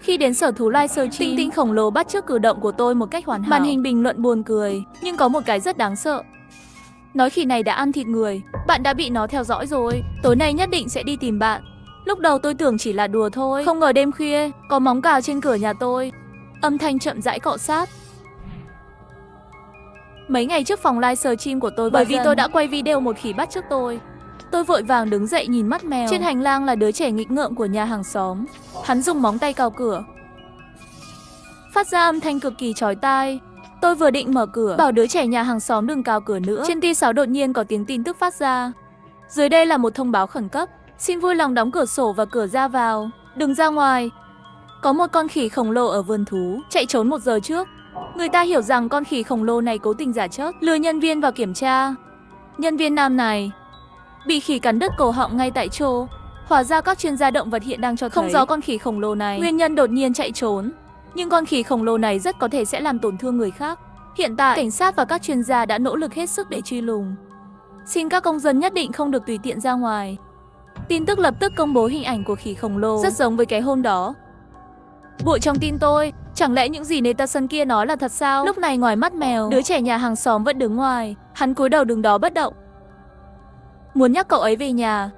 Khi đến sở thú livestream, tinh tinh khổng lồ bắt chước cử động của tôi một cách hoàn hảo. Màn hình bình luận buồn cười, nhưng có một cái rất đáng sợ. Nói khỉ này đã ăn thịt người, bạn đã bị nó theo dõi rồi. Tối nay nhất định sẽ đi tìm bạn. Lúc đầu tôi tưởng chỉ là đùa thôi, không ngờ đêm khuya có móng cào trên cửa nhà tôi. Âm thanh chậm rãi cọ sát. Mấy ngày trước phòng livestream của tôi, bởi vì tôi đã quay video một khỉ bắt chước tôi vội vàng đứng dậy nhìn mắt mèo. Trên hành lang là đứa trẻ nghịch ngợm của nhà hàng xóm. Hắn dùng móng tay cào cửa, phát ra âm thanh cực kỳ chói tai. Tôi vừa định mở cửa, bảo đứa trẻ nhà hàng xóm đừng cào cửa nữa. Trên T6 đột nhiên có tiếng tin tức phát ra. Dưới đây là một thông báo khẩn cấp. Xin vui lòng đóng cửa sổ và cửa ra vào. Đừng ra ngoài. Có một con khỉ khổng lồ ở vườn thú, chạy trốn 1 giờ trước. Người ta hiểu rằng con khỉ khổng lồ này cố tình giả chớp, lừa nhân viên vào kiểm tra. Nhân viên nam này bị khỉ cắn đứt cổ họng ngay tại chỗ. Hóa ra các chuyên gia động vật hiện đang cho thấy không rõ con khỉ khổng lồ này nguyên nhân đột nhiên chạy trốn. Nhưng con khỉ khổng lồ này rất có thể sẽ làm tổn thương người khác. Hiện tại, cảnh sát và các chuyên gia đã nỗ lực hết sức để truy lùng. Xin các công dân nhất định không được tùy tiện ra ngoài. Tin tức lập tức công bố hình ảnh của khỉ khổng lồ, rất giống với cái hôm đó. Bụi trong tin tôi, chẳng lẽ những gì Nathan kia nói là thật sao? Lúc này ngoài mắt mèo, đứa trẻ nhà hàng xóm vẫn đứng ngoài. Hắn cúi đầu đứng đó bất động, muốn nhắc cậu ấy về nhà.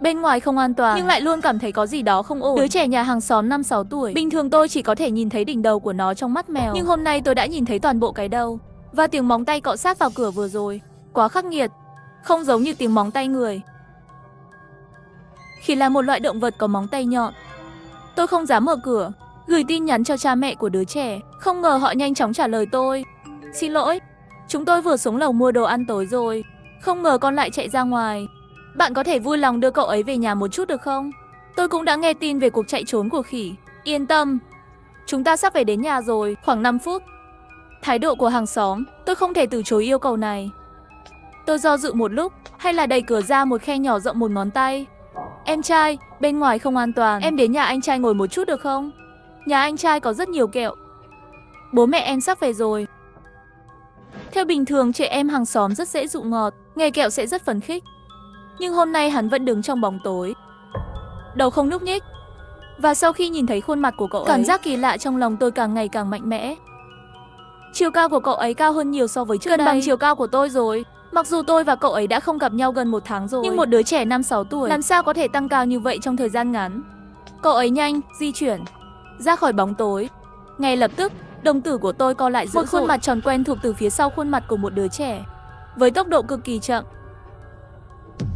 Bên ngoài không an toàn, nhưng lại luôn cảm thấy có gì đó không ổn. Đứa trẻ nhà hàng xóm 5-6 tuổi. Bình thường tôi chỉ có thể nhìn thấy đỉnh đầu của nó trong mắt mèo, nhưng hôm nay tôi đã nhìn thấy toàn bộ cái đầu. Và tiếng móng tay cọ sát vào cửa vừa rồi, quá khắc nghiệt, không giống như tiếng móng tay người. Khỉ là một loại động vật có móng tay nhọn. Tôi không dám mở cửa, gửi tin nhắn cho cha mẹ của đứa trẻ. Không ngờ họ nhanh chóng trả lời tôi. Xin lỗi, chúng tôi vừa xuống lầu mua đồ ăn tối rồi. Không ngờ con lại chạy ra ngoài. Bạn có thể vui lòng đưa cậu ấy về nhà một chút được không? Tôi cũng đã nghe tin về cuộc chạy trốn của khỉ. Yên tâm, chúng ta sắp về đến nhà rồi, khoảng 5 phút. Thái độ của hàng xóm, tôi không thể từ chối yêu cầu này. Tôi do dự một lúc, hay là đẩy cửa ra một khe nhỏ rộng 1 ngón tay. Em trai, bên ngoài không an toàn, em đến nhà anh trai ngồi một chút được không? Nhà anh trai có rất nhiều kẹo. Bố mẹ em sắp về rồi. Theo bình thường trẻ em hàng xóm rất dễ dụ ngọt, nghe kẹo sẽ rất phấn khích. Nhưng hôm nay hắn vẫn đứng trong bóng tối, đầu không nhúc nhích. Và sau khi nhìn thấy khuôn mặt của cậu ấy, cảm giác kỳ lạ trong lòng tôi càng ngày càng mạnh mẽ. Chiều cao của cậu ấy cao hơn nhiều so với trước đây, gần bằng chiều cao của tôi rồi. Mặc dù tôi và cậu ấy đã không gặp nhau gần 1 tháng rồi, nhưng một đứa trẻ 5-6 tuổi làm sao có thể tăng cao như vậy trong thời gian ngắn. Cậu ấy nhanh di chuyển ra khỏi bóng tối. Ngay lập tức, đồng tử của tôi co lại dữ dội. Một khuôn mặt tròn quen thuộc từ phía sau khuôn mặt của một đứa trẻ, với tốc độ cực kỳ chậm.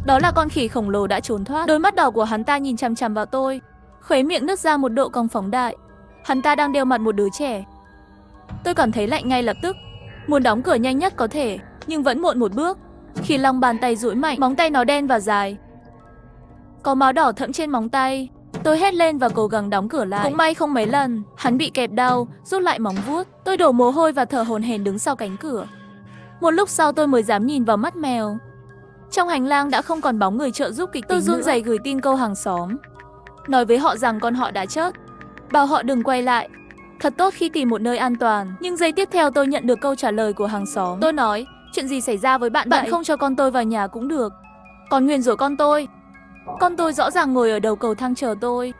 Đó là con khỉ khổng lồ đã trốn thoát. Đôi mắt đỏ của hắn ta nhìn chằm chằm vào tôi, khóe miệng nứt ra một độ cong phóng đại. Hắn ta đang đeo mặt một đứa trẻ. Tôi cảm thấy lạnh ngay lập tức, muốn đóng cửa nhanh nhất có thể, nhưng vẫn muộn một bước. Khỉ lòng bàn tay duỗi mạnh, móng tay nó đen và dài, có máu đỏ thẫm trên móng tay. Tôi hét lên và cố gắng đóng cửa lại. Cũng may không mấy lần, hắn bị kẹp đau, rút lại móng vuốt. Tôi đổ mồ hôi và thở hổn hển đứng sau cánh cửa. Một lúc sau tôi mới dám nhìn vào mắt mèo. Trong hành lang đã không còn bóng người trợ giúp kịch tính. Tôi run rẩy gửi tin câu hàng xóm, nói với họ rằng con họ đã chết, bảo họ đừng quay lại. Thật tốt khi tìm một nơi an toàn. Nhưng giây tiếp theo tôi nhận được câu trả lời của hàng xóm. Tôi nói, chuyện gì xảy ra với bạn vậy? Bạn không cho con tôi vào nhà cũng được. Còn nguyền rủa con tôi. Con tôi rõ ràng ngồi ở đầu cầu thang chờ tôi.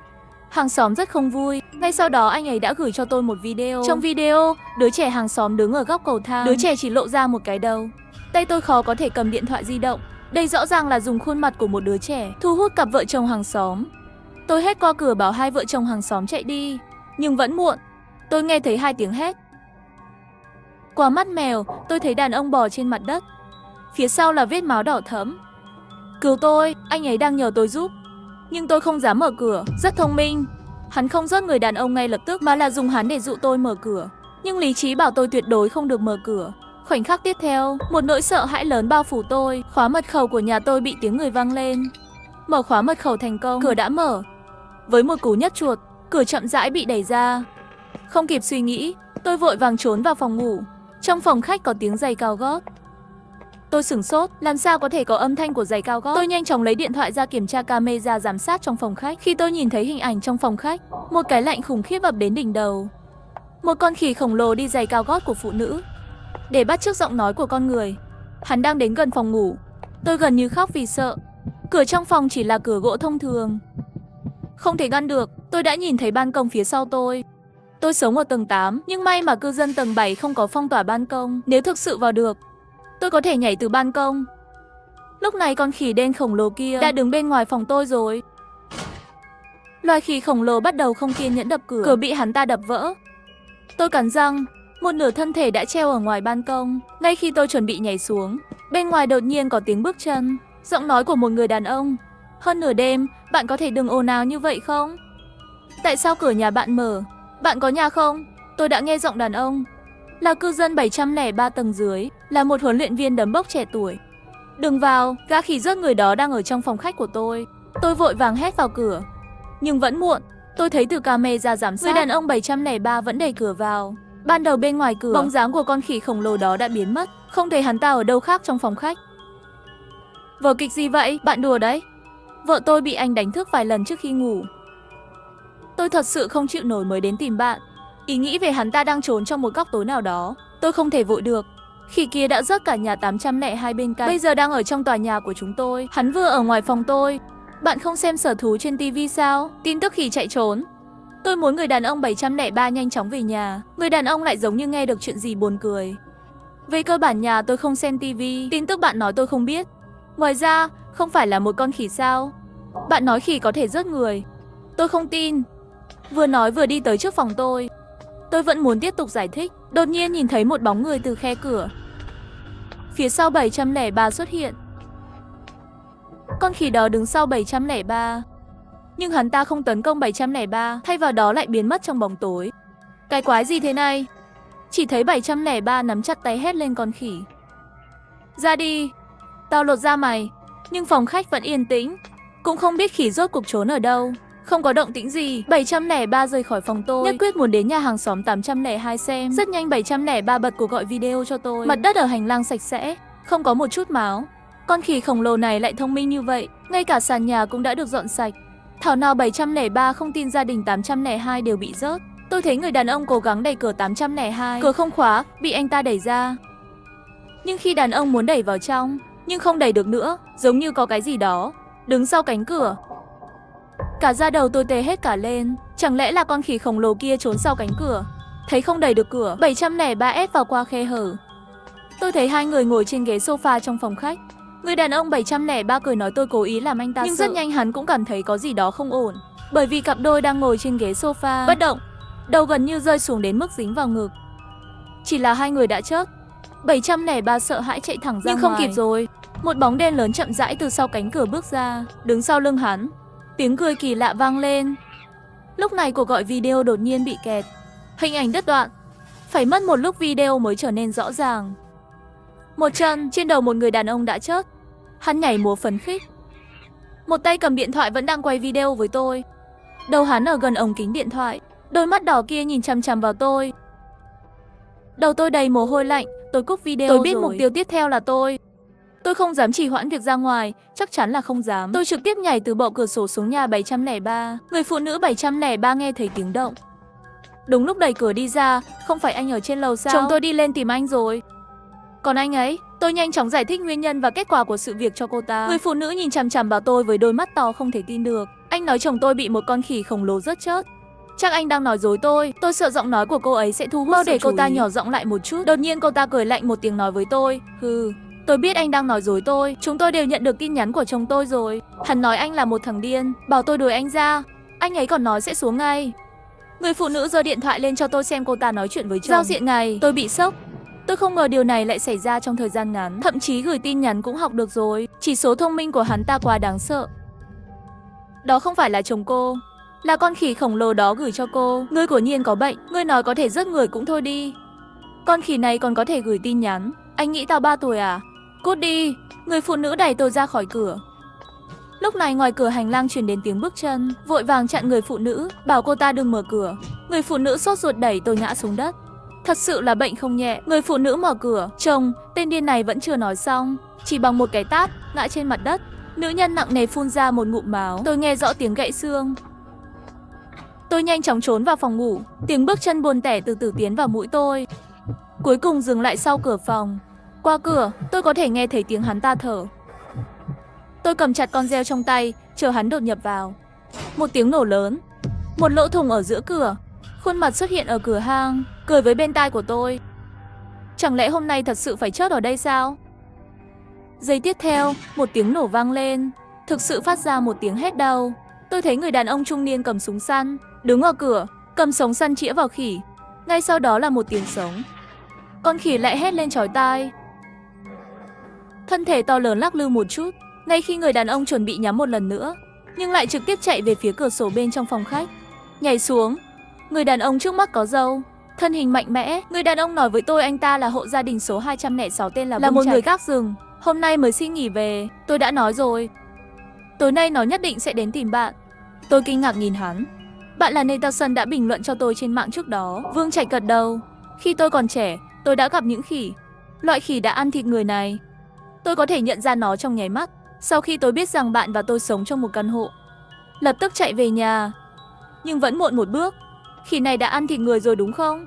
Hàng xóm rất không vui. Ngay sau đó anh ấy đã gửi cho tôi một video. Trong video, đứa trẻ hàng xóm đứng ở góc cầu thang. Đứa trẻ chỉ lộ ra một cái đầu. Tay tôi khó có thể cầm điện thoại di động. Đây rõ ràng là dùng khuôn mặt của một đứa trẻ thu hút cặp vợ chồng hàng xóm. Tôi hét qua cửa bảo hai vợ chồng hàng xóm chạy đi, nhưng vẫn muộn. Tôi nghe thấy 2 tiếng hét. Qua mắt mèo, tôi thấy đàn ông bò trên mặt đất. Phía sau là vết máu đỏ thẫm. Cứu tôi, anh ấy đang nhờ tôi giúp. Nhưng tôi không dám mở cửa. Rất thông minh, hắn không giết người đàn ông ngay lập tức, mà là dùng hắn để dụ tôi mở cửa. Nhưng lý trí bảo tôi tuyệt đối không được mở cửa. Khoảnh khắc tiếp theo, một nỗi sợ hãi lớn bao phủ tôi. Khóa mật khẩu của nhà tôi bị tiếng người vang lên. Mở khóa mật khẩu thành công, cửa đã mở. Với một cú nhấp chuột, cửa chậm rãi bị đẩy ra. Không kịp suy nghĩ, tôi vội vàng trốn vào phòng ngủ. Trong phòng khách có tiếng giày cao gót. Tôi sửng sốt, làm sao có thể có âm thanh của giày cao gót? Tôi nhanh chóng lấy điện thoại ra kiểm tra camera giám sát trong phòng khách. Khi tôi nhìn thấy hình ảnh trong phòng khách, một cái lạnh khủng khiếp ập đến đỉnh đầu. Một con khỉ khổng lồ đi giày cao gót của phụ nữ, để bắt chước giọng nói của con người. Hắn đang đến gần phòng ngủ. Tôi gần như khóc vì sợ. Cửa trong phòng chỉ là cửa gỗ thông thường, không thể ngăn được. Tôi tôi đã nhìn thấy ban công phía sau tôi. Tôi sống ở tầng 8, nhưng may mà cư dân tầng 7 không có phong tỏa ban công. Nếu thực sự vào được, tôi có thể nhảy từ ban công. Lúc này con khỉ đen khổng lồ kia đã đứng bên ngoài phòng tôi rồi. Loài khỉ khổng lồ bắt đầu không kiên nhẫn đập cửa. Cửa bị hắn ta đập vỡ. Tôi cắn răng, một nửa thân thể đã treo ở ngoài ban công. Ngay khi tôi chuẩn bị nhảy xuống, bên ngoài đột nhiên có tiếng bước chân, giọng nói của một người đàn ông. Hơn nửa đêm, bạn có thể đừng ồn ào như vậy không? Tại sao cửa nhà bạn mở? Bạn có nhà không? Tôi đã nghe giọng đàn ông. Là cư dân 703 tầng dưới, là một huấn luyện viên đấm bốc trẻ tuổi. Đừng vào, gã khỉ rớt người đó đang ở trong phòng khách của tôi. Tôi vội vàng hét vào cửa. Nhưng vẫn muộn, tôi thấy từ camera giám sát, người đàn ông 703 vẫn đẩy cửa vào. Ban đầu bên ngoài cửa, bóng dáng của con khỉ khổng lồ đó đã biến mất, không thấy hắn ta ở đâu khác trong phòng khách. Vở kịch gì vậy? Bạn đùa đấy. Vợ tôi bị anh đánh thức vài lần trước khi ngủ. Tôi thật sự không chịu nổi mới đến tìm bạn. Ý nghĩ về hắn ta đang trốn trong một góc tối nào đó, tôi không thể vội được. Khỉ kia đã rớt cả nhà 802 bên cạnh, bây giờ đang ở trong tòa nhà của chúng tôi. Hắn vừa ở ngoài phòng tôi. Bạn không xem sở thú trên TV sao? Tin tức khỉ chạy trốn. Tôi muốn người đàn ông 703 nhanh chóng về nhà. Người đàn ông lại giống như nghe được chuyện gì buồn cười. Về cơ bản nhà tôi không xem TV, tin tức bạn nói tôi không biết. Ngoài ra, không phải là một con khỉ sao? Bạn nói khỉ có thể rớt người. Tôi không tin. Vừa nói vừa đi tới trước phòng tôi. Tôi vẫn muốn tiếp tục giải thích, đột nhiên nhìn thấy một bóng người từ khe cửa. Phía sau 703 xuất hiện. Con khỉ đó đứng sau 703. Nhưng hắn ta không tấn công 703, thay vào đó lại biến mất trong bóng tối. Cái quái gì thế này? Chỉ thấy 703 nắm chặt tay hét lên con khỉ. Ra đi, tao lột da mày. Nhưng phòng khách vẫn yên tĩnh. Cũng không biết khỉ rốt cuộc trốn ở đâu. Không có động tĩnh gì, 703 rời khỏi phòng tôi, nhất quyết muốn đến nhà hàng xóm 802 xem. Rất nhanh 703 bật cuộc gọi video cho tôi. Mặt đất ở hành lang sạch sẽ, không có một chút máu. Con khỉ khổng lồ này lại thông minh như vậy, ngay cả sàn nhà cũng đã được dọn sạch. Thảo nào 703 không tin gia đình 802 đều bị rớt. Tôi thấy người đàn ông cố gắng đẩy cửa 802, cửa không khóa, bị anh ta đẩy ra. Nhưng khi đàn ông muốn đẩy vào trong, nhưng không đẩy được nữa, giống như có cái gì đó đứng sau cánh cửa. Cả da đầu tôi tê hết cả lên, chẳng lẽ là con khỉ khổng lồ kia trốn sau cánh cửa. Thấy không đẩy được cửa, 703 ép vào qua khe hở. Tôi thấy hai người ngồi trên ghế sofa trong phòng khách. Người đàn ông 703 cười nói tôi cố ý làm anh ta nhưng sợ. Rất nhanh hắn cũng cảm thấy có gì đó không ổn, bởi vì cặp đôi đang ngồi trên ghế sofa bất động, đầu gần như rơi xuống đến mức dính vào ngực. Chỉ là hai người đã chết. 703 sợ hãi chạy thẳng ra nhưng ngoài. Không kịp rồi. Một bóng đen lớn chậm rãi từ sau cánh cửa bước ra, đứng sau lưng hắn. Tiếng cười kỳ lạ vang lên. Lúc này cuộc gọi video đột nhiên bị kẹt. Hình ảnh đứt đoạn. Phải mất một lúc video mới trở nên rõ ràng. Một chân trên đầu một người đàn ông đã chết. Hắn nhảy múa phấn khích. Một tay cầm điện thoại vẫn đang quay video với tôi. Đầu hắn ở gần ống kính điện thoại. Đôi mắt đỏ kia nhìn chằm chằm vào tôi. Đầu tôi đầy mồ hôi lạnh. Tôi cúp video rồi. Tôi biết mục tiêu tiếp theo là tôi. Tôi không dám trì hoãn việc ra ngoài, chắc chắn là không dám. Tôi trực tiếp nhảy từ bậu cửa sổ xuống nhà 703. Người phụ nữ 703 nghe thấy tiếng động. Đúng lúc đẩy cửa đi ra, không phải anh ở trên lầu sao? Chồng tôi đi lên tìm anh rồi. Còn anh ấy, tôi nhanh chóng giải thích nguyên nhân và kết quả của sự việc cho cô ta. Người phụ nữ nhìn chằm chằm vào tôi với đôi mắt to không thể tin được. Anh nói chồng tôi bị một con khỉ khổng lồ rớt chết. Chắc anh đang nói dối tôi sợ giọng nói của cô ấy sẽ thu hút sự chú ý. Để cô ta nhỏ giọng lại một chút. Đột nhiên cô ta cười lạnh một tiếng nói với tôi. Hừ. Tôi biết anh đang nói dối tôi. Chúng tôi đều nhận được tin nhắn của chồng tôi rồi. Hắn nói anh là một thằng điên, bảo tôi đuổi anh ra. Anh ấy còn nói sẽ xuống ngay. Người phụ nữ giơ điện thoại lên cho tôi xem cô ta nói chuyện với chồng. Giao diện này, tôi bị sốc. Tôi không ngờ điều này lại xảy ra trong thời gian ngắn. Thậm chí gửi tin nhắn cũng học được rồi. Chỉ số thông minh của hắn ta quá đáng sợ. Đó không phải là chồng cô, là con khỉ khổng lồ đó gửi cho cô. Ngươi của nhiên có bệnh, ngươi nói có thể rớt người cũng thôi đi. Con khỉ này còn có thể gửi tin nhắn. Anh nghĩ tao 3 tuổi à? Cút đi. Người phụ nữ đẩy tôi ra khỏi cửa. Lúc này ngoài cửa hành lang truyền đến tiếng bước chân. Vội vàng chặn người phụ nữ, bảo cô ta đừng mở cửa. Người phụ nữ sốt ruột đẩy tôi ngã xuống đất. Thật sự là bệnh không nhẹ. Người phụ nữ mở cửa. Chồng, tên điên này vẫn chưa nói xong. Chỉ bằng một cái tát, ngã trên mặt đất. Nữ nhân nặng nề phun ra một ngụm máu. Tôi nghe rõ tiếng gãy xương. Tôi nhanh chóng trốn vào phòng ngủ. Tiếng bước chân buồn tẻ từ từ tiến vào mũi tôi. Cuối cùng dừng lại sau cửa phòng. Qua cửa, tôi có thể nghe thấy tiếng hắn ta thở. Tôi cầm chặt con dao trong tay, chờ hắn đột nhập vào. Một tiếng nổ lớn. Một lỗ thủng ở giữa cửa, khuôn mặt xuất hiện ở cửa hang, cười với bên tai của tôi. Chẳng lẽ hôm nay thật sự phải chốt ở đây sao? Giây tiếp theo, một tiếng nổ vang lên, thực sự phát ra một tiếng hét đau. Tôi thấy người đàn ông trung niên cầm súng săn, đứng ở cửa, cầm sống săn chĩa vào khỉ. Ngay sau đó là một tiếng sống. Con khỉ lại hét lên chói tai. Thân thể to lớn lắc lư một chút, ngay khi người đàn ông chuẩn bị nhắm một lần nữa, nhưng lại trực tiếp chạy về phía cửa sổ bên trong phòng khách. Nhảy xuống. Người đàn ông trước mắt có râu, thân hình mạnh mẽ. Người đàn ông nói với tôi anh ta là hộ gia đình số 206 tên là một người gác rừng. Hôm nay mới xin nghỉ về, tôi đã nói rồi. Tối nay nó nhất định sẽ đến tìm bạn. Tôi kinh ngạc nhìn hắn. Bạn là Nathan đã bình luận cho tôi trên mạng trước đó. Vương Trạch gật đầu. Khi tôi còn trẻ, tôi đã gặp những khỉ. Loại khỉ đã ăn thịt người này. Tôi có thể nhận ra nó trong nháy mắt. Sau khi tôi biết rằng bạn và tôi sống trong một căn hộ, lập tức chạy về nhà. Nhưng vẫn muộn một bước. Khỉ này đã ăn thịt người rồi đúng không?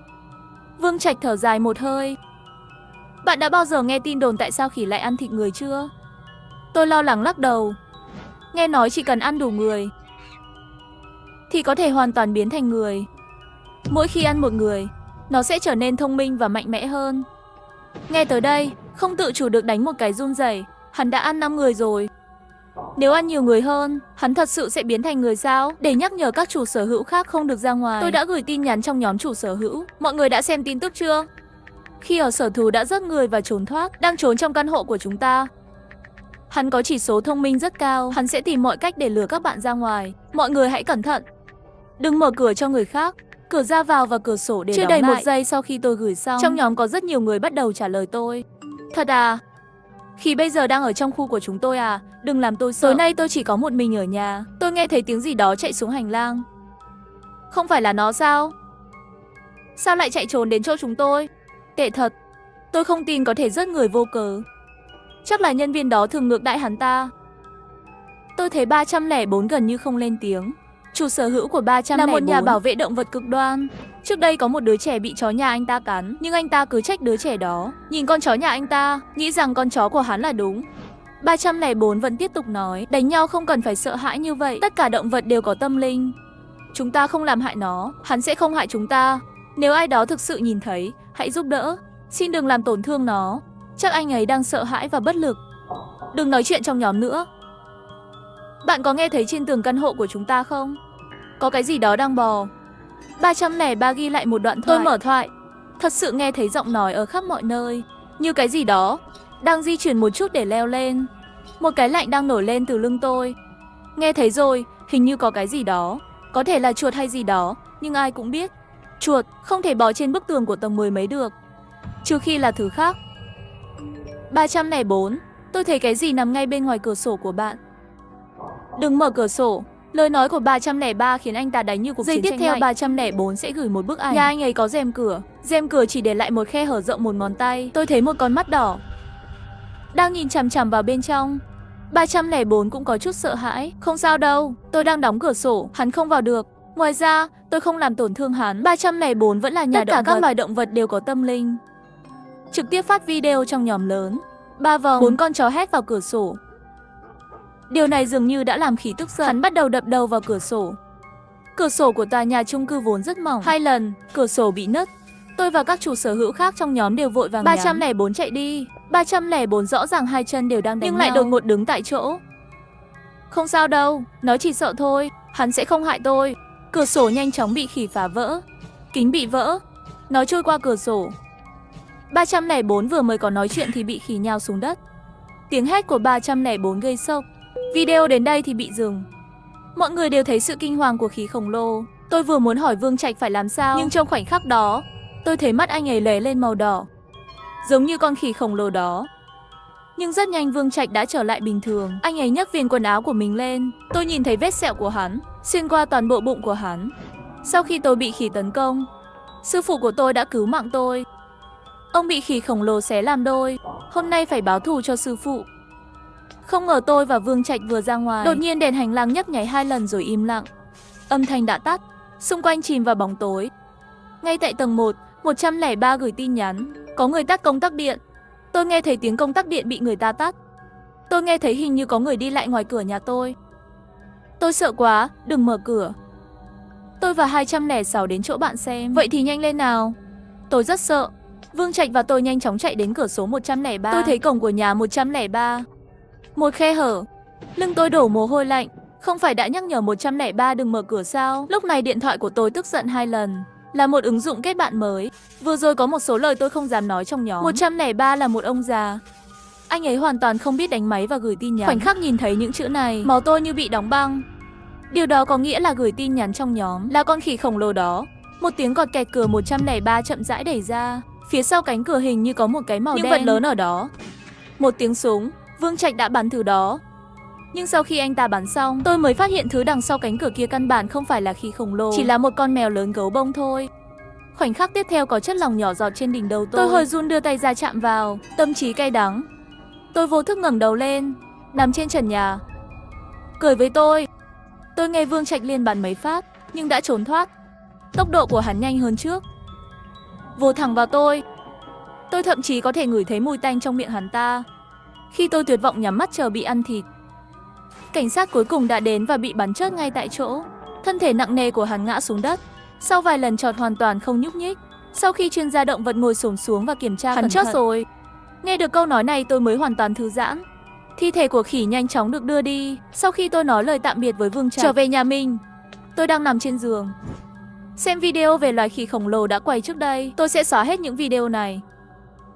Vương Trạch thở dài một hơi. Bạn đã bao giờ nghe tin đồn tại sao khỉ lại ăn thịt người chưa? Tôi lo lắng lắc đầu. Nghe nói chỉ cần ăn đủ người thì có thể hoàn toàn biến thành người. Mỗi khi ăn một người, nó sẽ trở nên thông minh và mạnh mẽ hơn. Nghe tới đây, không tự chủ được đánh một cái run rẩy. Hắn đã ăn 5 người rồi. Nếu ăn nhiều người hơn, hắn thật sự sẽ biến thành người sao? Để nhắc nhở các chủ sở hữu khác không được ra ngoài, tôi đã gửi tin nhắn trong nhóm chủ sở hữu. Mọi người đã xem tin tức chưa? Khi ở sở thú đã giết người và trốn thoát, đang trốn trong căn hộ của chúng ta. Hắn có chỉ số thông minh rất cao, hắn sẽ tìm mọi cách để lừa các bạn ra ngoài. Mọi người hãy cẩn thận. Đừng mở cửa cho người khác. Cửa ra vào và cửa sổ đều đóng lại. Chưa đầy 1 giây sau khi tôi gửi xong, trong nhóm có rất nhiều người bắt đầu trả lời tôi. Thật à? Khi bây giờ đang ở trong khu của chúng tôi à? Đừng làm tôi sợ. Tối nay tôi chỉ có một mình ở nhà. Tôi nghe thấy tiếng gì đó chạy xuống hành lang. Không phải là nó sao? Sao lại chạy trốn đến chỗ chúng tôi? Tệ thật. Tôi không tin có thể giết người vô cớ. Chắc là nhân viên đó thường ngược đãi hắn ta. Tôi thấy 304 gần như không lên tiếng. Chủ sở hữu của 304 là một nhà bảo vệ động vật cực đoan. Trước đây có một đứa trẻ bị chó nhà anh ta cắn, nhưng anh ta cứ trách đứa trẻ đó. Nhìn con chó nhà anh ta, nghĩ rằng con chó của hắn là đúng. 304 vẫn tiếp tục nói, đánh nhau không cần phải sợ hãi như vậy. Tất cả động vật đều có tâm linh. Chúng ta không làm hại nó, hắn sẽ không hại chúng ta. Nếu ai đó thực sự nhìn thấy, hãy giúp đỡ. Xin đừng làm tổn thương nó. Chắc anh ấy đang sợ hãi và bất lực. Đừng nói chuyện trong nhóm nữa. Bạn có nghe thấy trên tường căn hộ của chúng ta không? Có cái gì đó đang bò. 303 ghi lại một đoạn thoại. Tôi mở thoại. Thật sự nghe thấy giọng nói ở khắp mọi nơi. Như cái gì đó đang di chuyển một chút để leo lên. Một cái lạnh đang nổi lên từ lưng tôi. Nghe thấy rồi, hình như có cái gì đó. Có thể là chuột hay gì đó, nhưng ai cũng biết chuột không thể bò trên bức tường của tầng 10 mấy được, trừ khi là thứ khác. 304. Tôi thấy cái gì nằm ngay bên ngoài cửa sổ của bạn. Đừng mở cửa sổ. Lời nói của 303 khiến anh ta đánh như cuộc chiến tranh lạnh. Giây tiếp theo 304 sẽ gửi một bức ảnh. Nhà anh ấy có rèm cửa. Rèm cửa chỉ để lại một khe hở rộng một ngón tay. Tôi thấy một con mắt đỏ đang nhìn chằm chằm vào bên trong. 304 cũng có chút sợ hãi. Không sao đâu, tôi đang đóng cửa sổ, hắn không vào được. Ngoài ra, tôi không làm tổn thương hắn. 304 vẫn là nhà động vật. Tất cả các loài động vật đều có tâm linh. Trực tiếp phát video trong nhóm lớn. 3 vòng, 4 con chó hét vào cửa sổ. Điều này dường như đã làm khỉ tức giận. Hắn bắt đầu đập đầu vào cửa sổ. Cửa sổ của tòa nhà chung cư vốn rất mỏng. 2 lần, cửa sổ bị nứt. Tôi và các chủ sở hữu khác trong nhóm đều vội vàng 304 chạy đi. 304 rõ ràng hai chân đều đang đánh nhưng lại đột ngột đứng tại chỗ. Không sao đâu, nó chỉ sợ thôi, hắn sẽ không hại tôi. Cửa sổ nhanh chóng bị khỉ phá vỡ. Kính bị vỡ. Nó trôi qua cửa sổ. 304 vừa mới có nói chuyện thì bị khỉ nhào xuống đất. Tiếng hét của 304 gây sốc. Video đến đây thì bị dừng. Mọi người đều thấy sự kinh hoàng của khỉ khổng lồ. Tôi vừa muốn hỏi Vương Trạch phải làm sao, nhưng trong khoảnh khắc đó, tôi thấy mắt anh ấy lóe lên màu đỏ, giống như con khỉ khổng lồ đó. Nhưng rất nhanh Vương Trạch đã trở lại bình thường. Anh ấy nhấc viền quần áo của mình lên. Tôi nhìn thấy vết sẹo của hắn xuyên qua toàn bộ bụng của hắn. Sau khi tôi bị khỉ tấn công, sư phụ của tôi đã cứu mạng tôi. Ông bị khỉ khổng lồ xé làm đôi. Hôm nay phải báo thù cho sư phụ. Không ngờ tôi và Vương Trạch vừa ra ngoài, đột nhiên đèn hành lang nhấp nháy 2 lần rồi im lặng. Âm thanh đã tắt, xung quanh chìm vào bóng tối. Ngay tại tầng 1, 103 gửi tin nhắn. Có người tắt công tắc điện. Tôi nghe thấy tiếng công tắc điện bị người ta tắt. Tôi nghe thấy hình như có người đi lại ngoài cửa nhà tôi. Tôi sợ quá, đừng mở cửa. Tôi và 206 đến chỗ bạn xem. Vậy thì nhanh lên nào. Tôi rất sợ. Vương Trạch và tôi nhanh chóng chạy đến cửa số 103. Tôi thấy cổng của nhà 103. Một khe hở. Lưng tôi đổ mồ hôi lạnh. Không phải đã nhắc nhở 103 đừng mở cửa sao? Lúc này điện thoại của tôi tức giận 2 lần. Là một ứng dụng kết bạn mới. Vừa rồi có một số lời tôi không dám nói trong nhóm. 103 là một ông già. Anh ấy hoàn toàn không biết đánh máy và gửi tin nhắn. Khoảnh khắc nhìn thấy những chữ này, máu tôi như bị đóng băng. Điều đó có nghĩa là gửi tin nhắn trong nhóm là con khỉ khổng lồ đó. Một tiếng cọt kẹt cửa 103 chậm rãi đẩy ra. Phía sau cánh cửa hình như có một cái màu đen. Những vật lớn ở đó. Một tiếng súng, Vương Trạch đã bắn thứ đó. Nhưng sau khi anh ta bắn xong, tôi mới phát hiện thứ đằng sau cánh cửa kia căn bản không phải là khỉ khổng lồ, chỉ là một con mèo lớn gấu bông thôi. Khoảnh khắc tiếp theo có chất lỏng nhỏ giọt trên đỉnh đầu tôi hơi run đưa tay ra chạm vào, tâm trí cay đắng. Tôi vô thức ngẩng đầu lên, nằm trên trần nhà. Cười với tôi nghe Vương Trạch liên bắn mấy phát, nhưng đã trốn thoát. Tốc độ của hắn nhanh hơn trước. Vồ thẳng vào tôi thậm chí có thể ngửi thấy mùi tanh trong miệng hắn ta. Khi tôi tuyệt vọng nhắm mắt chờ bị ăn thịt, cảnh sát cuối cùng đã đến và bị bắn chết ngay tại chỗ. Thân thể nặng nề của hắn ngã xuống đất. Sau vài lần chọt hoàn toàn không nhúc nhích. Sau khi chuyên gia động vật ngồi xổm xuống và kiểm tra hắn chết rồi. Nghe được câu nói này tôi mới hoàn toàn thư giãn. Thi thể của khỉ nhanh chóng được đưa đi. Sau khi tôi nói lời tạm biệt với Vương Trạch, trở về nhà mình. Tôi đang nằm trên giường. Xem video về loài khỉ khổng lồ đã quay trước đây. Tôi sẽ xóa hết những video này.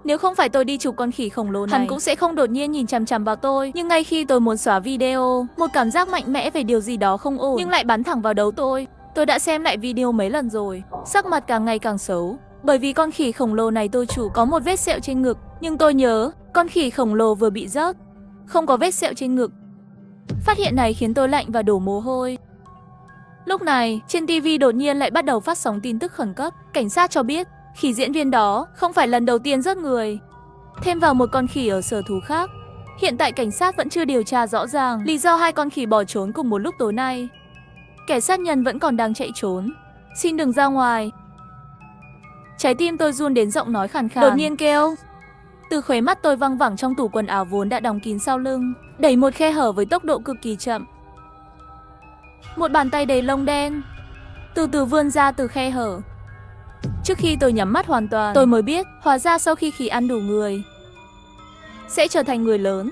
Nếu không phải tôi đi chụp con khỉ khổng lồ này, hắn cũng sẽ không đột nhiên nhìn chằm chằm vào tôi. Nhưng ngay khi tôi muốn xóa video, một cảm giác mạnh mẽ về điều gì đó không ổn nhưng lại bắn thẳng vào đầu tôi. Tôi đã xem lại video mấy lần rồi. Sắc mặt càng ngày càng xấu. Bởi vì con khỉ khổng lồ này tôi chụp có một vết sẹo trên ngực. Nhưng tôi nhớ, con khỉ khổng lồ vừa bị rớt, không có vết sẹo trên ngực. Phát hiện này khiến tôi lạnh và đổ mồ hôi. Lúc này, trên TV đột nhiên lại bắt đầu phát sóng tin tức khẩn cấp. Cảnh sát cho biết, khỉ diễn viên đó không phải lần đầu tiên giết người. Thêm vào một con khỉ ở sở thú khác. Hiện tại cảnh sát vẫn chưa điều tra rõ ràng lý do hai con khỉ bỏ trốn cùng một lúc tối nay. Kẻ sát nhân vẫn còn đang chạy trốn. Xin đừng ra ngoài. Trái tim tôi run đến giọng nói khàn khàn. Đột nhiên kêu. Từ khóe mắt tôi văng vẳng trong tủ quần áo vốn đã đóng kín sau lưng, đẩy một khe hở với tốc độ cực kỳ chậm. Một bàn tay đầy lông đen từ từ vươn ra từ khe hở. Trước khi tôi nhắm mắt hoàn toàn, tôi mới biết hóa ra sau khi khỉ ăn đủ người sẽ trở thành người lớn.